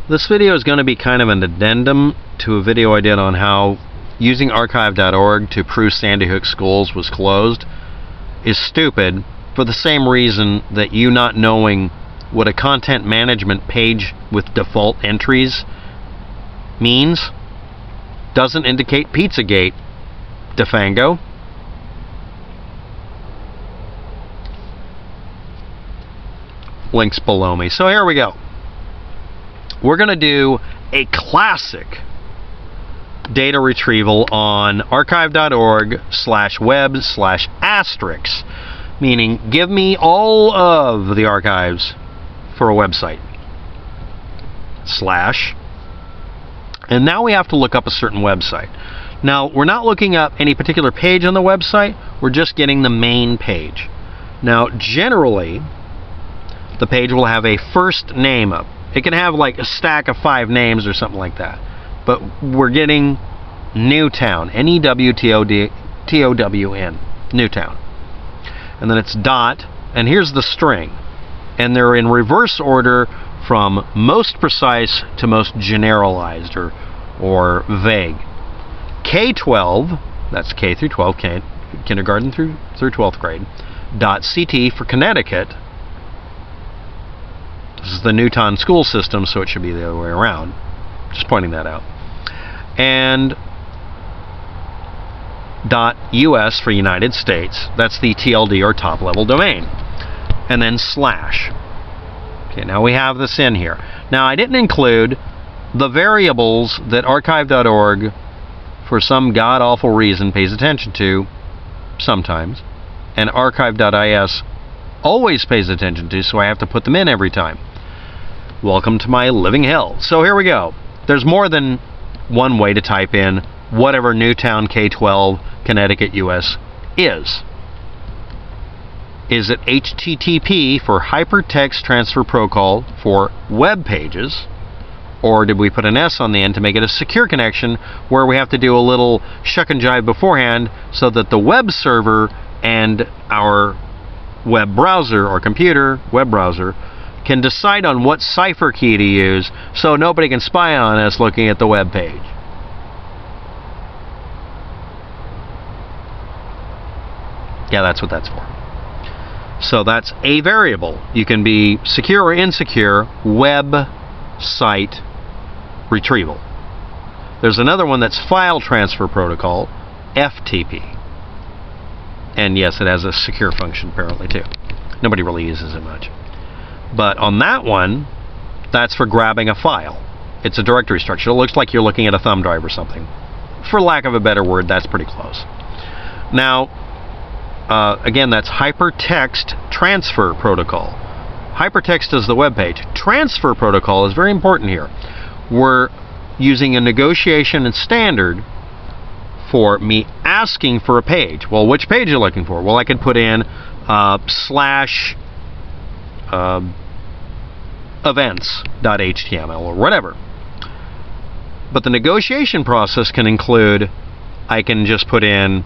This video is going to be kind of an addendum to a video I did on how using archive.org to prove Sandy Hook schools was closed is stupid for the same reason that you not knowing what a content management page with default entries means doesn't indicate Pizzagate, Defango. Links below me. So here we go. We're going to do a classic data retrieval on archive.org/web/asterisk, meaning give me all of the archives for a website. And now we have to look up a certain website. Now, we're not looking up any particular page on the website, we're just getting the main page. Now, generally, the page will have a first name up. It can have like a stack of 5 names or something like that. But we're getting Newtown, N-E-W-T-O-W-N, Newtown. And then it's dot, and here's the string. And they're in reverse order from most precise to most generalized or vague. K12, that's K through 12, kindergarten through 12th grade, .ct for Connecticut. This is the Newtown school system, so it should be the other way around. Just pointing that out. And .us for United States. That's the TLD or top level domain. And then slash. Okay, now we have this in here. Now I didn't include the variables that archive.org for some god-awful reason pays attention to sometimes, and archive.is always pays attention to, so I have to put them in every time. Welcome to my living hell. So here we go. There's more than one way to type in whatever Newtown K12 Connecticut US is. Is it HTTP for Hypertext Transfer Protocol for web pages? Or did we put an S on the end to make it a secure connection where we have to do a little shuck and jive beforehand so that the web server and our web browser or computer, web browser, can decide on what cipher key to use so nobody can spy on us looking at the web page? Yeah, that's what that's for. So that's a variable. You can be secure or insecure web site retrieval. There's another one that's file transfer protocol, FTP. And yes, it has a secure function apparently too. Nobody really uses it much. But on that one, that's for grabbing a file. It's a directory structure. It looks like you're looking at a thumb drive or something. For lack of a better word, that's pretty close. Now, again, that's Hypertext Transfer Protocol. Hypertext is the web page. Transfer Protocol is very important here. We're using a negotiation and standard for me asking for a page. Well, which page are you looking for? Well, I could put in slash events.html or whatever. But the negotiation process can include, I can just put in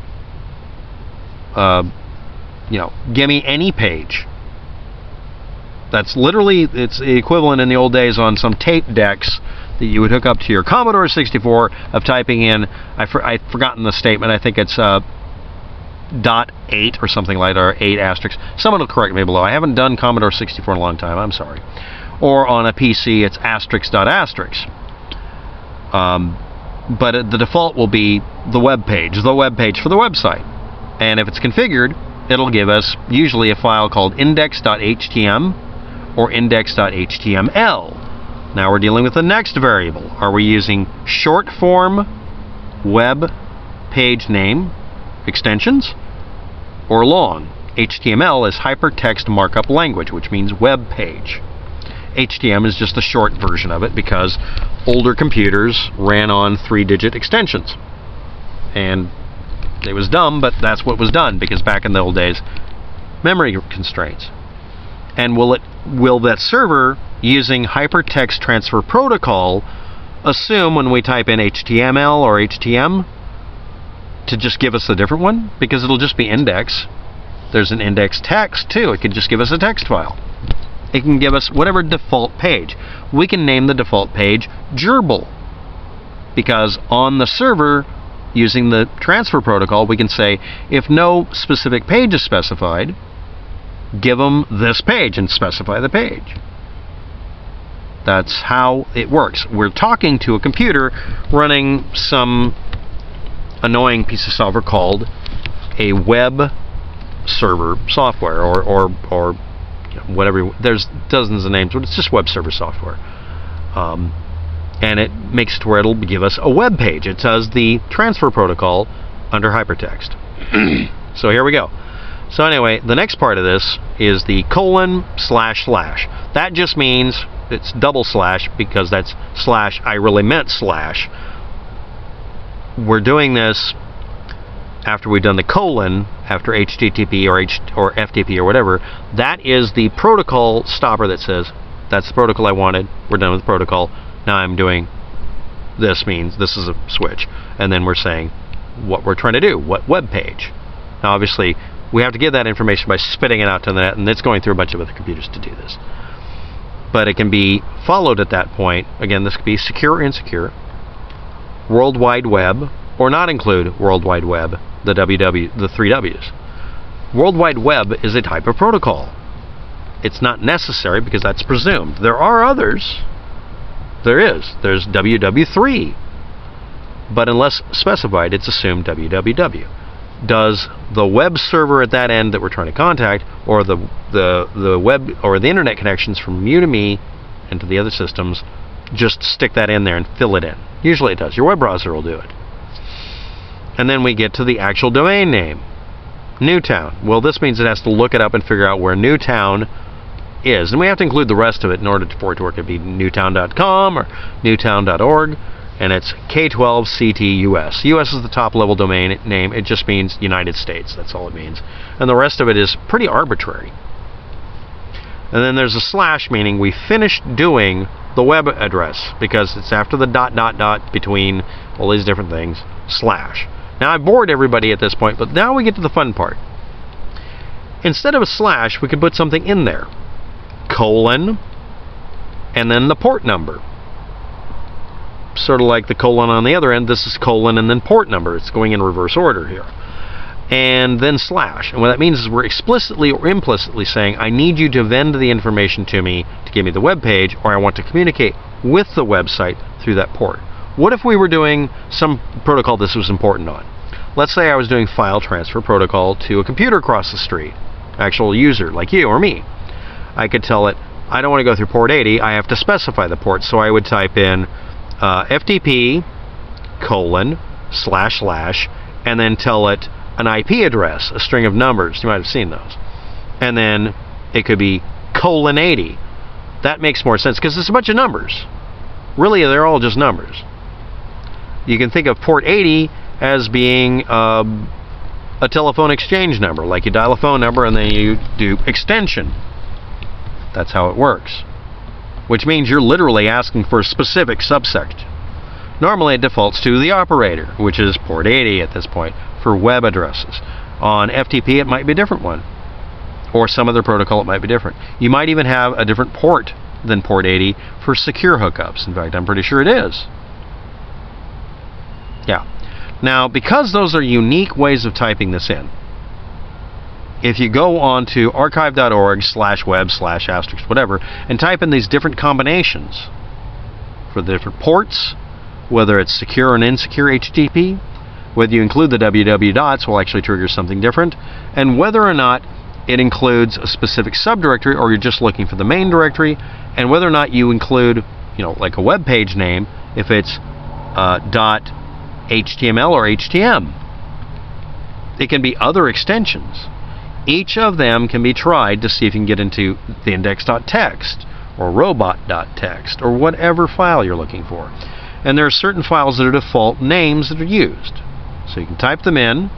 give me any page. That's literally, it's the equivalent in the old days on some tape decks that you would hook up to your Commodore 64 of typing in, I've forgotten the statement, I think it's .8 or something like that, or 8 asterisk. Someone will correct me below. I haven't done Commodore 64 in a long time, I'm sorry. Or on a PC, it's asterisk.asterisk. But the default will be the web page for the website. And if it's configured, it'll give us usually a file called index.htm or index.html. Now we're dealing with the next variable. Are we using short form web page name extensions or long? HTML is hypertext markup language, which means web page. HTML is just the short version of it because older computers ran on 3-digit extensions. And it was dumb, but that's what was done because back in the old days, memory constraints. And will that server using Hypertext Transfer Protocol assume when we type in HTML or HTM to just give us a different one? Because it'll just be index. There's an index text too. It could just give us a text file. it can give us whatever default page. We can name the default page gerbil, because on the server, using the transfer protocol, we can say, if no specific page is specified, give them this page and specify the page. That's how it works. We're talking to a computer running some annoying piece of software called a web server software, or whatever. There's dozens of names, but it's just web server software. And it makes it to where it'll give us a web page. It does the transfer protocol under hypertext. So here we go. So anyway, the next part of this is the : / /. That just means it's double slash, because that's slash, I really meant slash. We're doing this after we've done the colon, after HTTP or FTP or whatever. That is the protocol stopper that says, that's the protocol I wanted, we're done with the protocol, now I'm doing this, means this is a switch. And then we're saying what we're trying to do, what web page. Now obviously we have to give that information by spitting it out to the net, and it's going through a bunch of other computers to do this. But it can be followed at that point. Again, this could be secure or insecure, World Wide Web, or not include World Wide Web, the the 3 W's. World Wide Web is a type of protocol. It's not necessary because that's presumed. There are others. There's WW3. But unless specified, it's assumed www. Does the web server at that end that we're trying to contact, or the web or the internet connections from you to me and to the other systems, just stick that in there and fill it in? Usually it does. Your web browser will do it. And then we get to the actual domain name, Newtown. Well, this means it has to look it up and figure out where Newtown is. And we have to include the rest of it in order for it to work. It'd be newtown.com or newtown.org. And it's K12CT-US. US is the top level domain name. It just means United States. That's all it means. And the rest of it is pretty arbitrary. And then there's a slash, meaning we finished doing the web address, because it's after the ... between all these different things, slash. Now I bored everybody at this point, but now we get to the fun part. Instead of a slash, we could put something in there. Colon, and then the port number. Sort of like the colon on the other end, this is colon and then port number. It's going in reverse order here. And then slash. And what that means is we're explicitly or implicitly saying, I need you to vend the information to me to give me the web page, or I want to communicate with the website through that port. What if we were doing some protocol this was important on? Let's say I was doing file transfer protocol to a computer across the street, actual user like you or me. I could tell it, I don't want to go through port 80, I have to specify the port. So I would type in FTP : / and then tell it an IP address, a string of numbers. You might have seen those. And then it could be :80. That makes more sense because it's a bunch of numbers. Really, they're all just numbers. You can think of port 80 as being a telephone exchange number, like you dial a phone number and then you do extension. That's how it works. Which means you're literally asking for a specific subsect. Normally it defaults to the operator, which is port 80 at this point, for web addresses. On FTP it might be a different one. Or some other protocol it might be different. You might even have a different port than port 80 for secure hookups. In fact, I'm pretty sure it is. Yeah. Now, because those are unique ways of typing this in, if you go on to archive.org/web/ whatever and type in these different combinations for the different ports, whether it's secure and insecure HTTP, whether you include the www dots will actually trigger something different, and whether or not it includes a specific subdirectory or you're just looking for the main directory, and whether or not you include, like a web page name, if it's .html or htm. It can be other extensions. Each of them can be tried to see if you can get into the index.txt or robot.txt or whatever file you're looking for. And there are certain files that are default names that are used. So you can type them in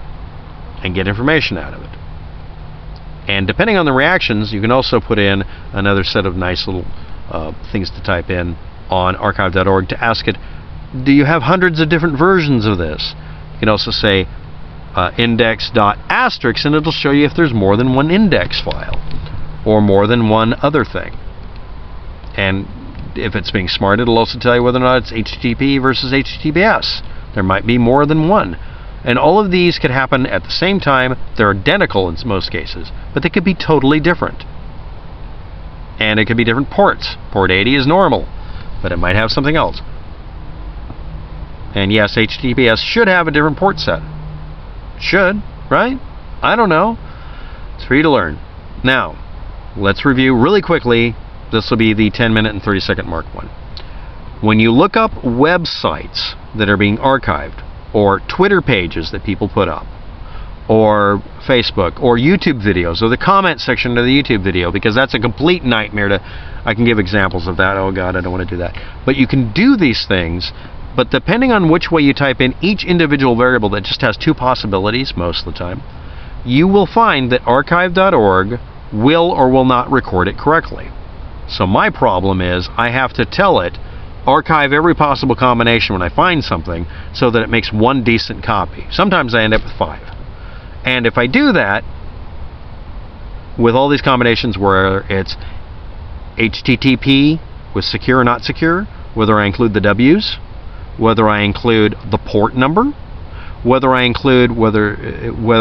and get information out of it. And depending on the reactions, you can also put in another set of nice little things to type in on archive.org to ask it, do you have hundreds of different versions of this? You can also say index.*, and it'll show you if there's more than one index file or more than one other thing. And if it's being smart, it'll also tell you whether or not it's HTTP versus HTTPS. There might be more than one. And all of these could happen at the same time. They're identical in most cases, but they could be totally different. And it could be different ports. Port 80 is normal, but it might have something else. And yes, HTTPS should have a different port set. Should, right? I don't know. It's for you to learn. Now, let's review really quickly. This will be the 10-minute and 30-second mark one. When you look up websites that are being archived, or Twitter pages that people put up, or Facebook, or YouTube videos, or the comment section of the YouTube video, because that's a complete nightmare to... I can give examples of that. Oh God, I don't want to do that. But you can do these things, but depending on which way you type in each individual variable that just has two possibilities most of the time, you will find that archive.org will or will not record it correctly. So my problem is I have to tell it, archive every possible combination when I find something so that it makes one decent copy. Sometimes I end up with 5. And if I do that with all these combinations where it's HTTP with secure or not secure, whether I include the W's, whether I include the port number, whether I include whether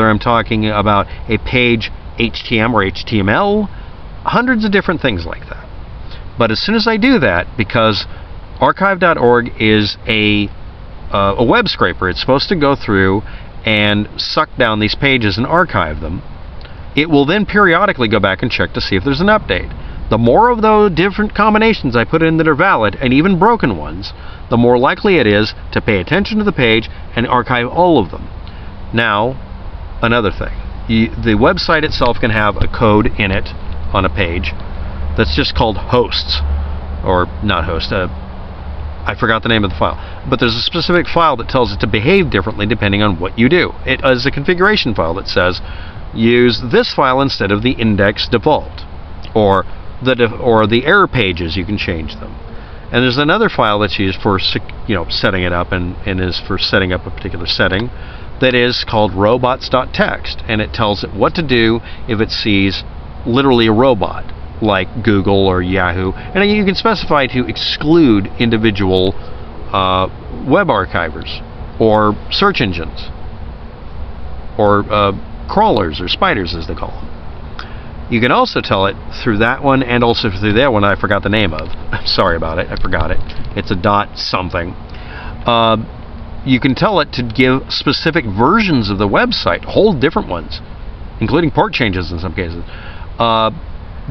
I'm talking about a page HTML or HTML, hundreds of different things like that. But as soon as I do that, because archive.org is a web scraper, it's supposed to go through and suck down these pages and archive them, it will then periodically go back and check to see if there's an update. The more of those different combinations I put in that are valid, and even broken ones, the more likely it is to pay attention to the page and archive all of them. Now, another thing. The website itself can have a code in it on a page that's just called hosts. Or not host, I forgot the name of the file. But there's a specific file that tells it to behave differently depending on what you do. It is a configuration file that says, use this file instead of the index default. Or the error pages, you can change them. And there's another file that's used for setting it up and is for setting up a particular setting that is called robots.txt, and it tells it what to do if it sees literally a robot like Google or Yahoo, and you can specify to exclude individual web archivers or search engines or crawlers or spiders as they call them. You can also tell it through that one and also through that one I forgot the name of. Sorry about it, I forgot it. It's a dot something. You can tell it to give specific versions of the website, whole different ones, including port changes in some cases,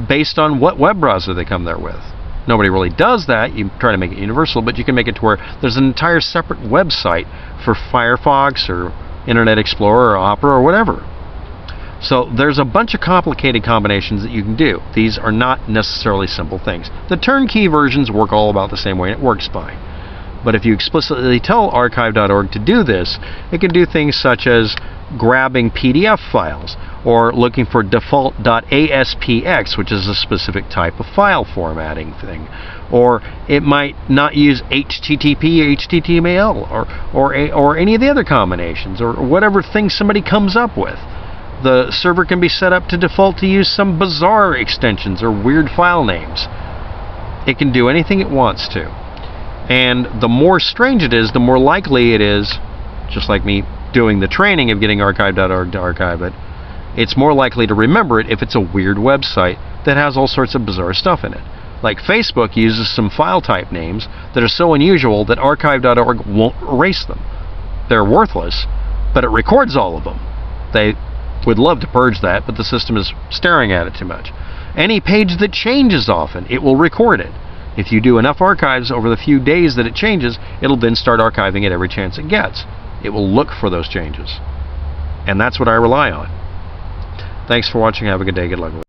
based on what web browser they come there with. Nobody really does that. You try to make it universal, but you can make it to where there's an entire separate website for Firefox or Internet Explorer or Opera or whatever. So there's a bunch of complicated combinations that you can do. These are not necessarily simple things. The turnkey versions work all about the same way, and it works fine. But if you explicitly tell archive.org to do this, it can do things such as grabbing PDF files or looking for default.aspx, which is a specific type of file formatting thing. Or it might not use HTTP or HTML or any of the other combinations or whatever thing somebody comes up with. The server can be set up to default to use some bizarre extensions or weird file names. It can do anything it wants to. And the more strange it is, the more likely it is, just like me doing the training of getting archive.org to archive it, it's more likely to remember it if it's a weird website that has all sorts of bizarre stuff in it. Like Facebook uses some file type names that are so unusual that archive.org won't erase them. They're worthless, but it records all of them. They would love to purge that, but the system is staring at it too much. Any page that changes often, it will record it. If you do enough archives over the few days that it changes, it'll then start archiving it every chance it gets. It will look for those changes. And that's what I rely on. Thanks for watching. Have a good day. Good luck with it.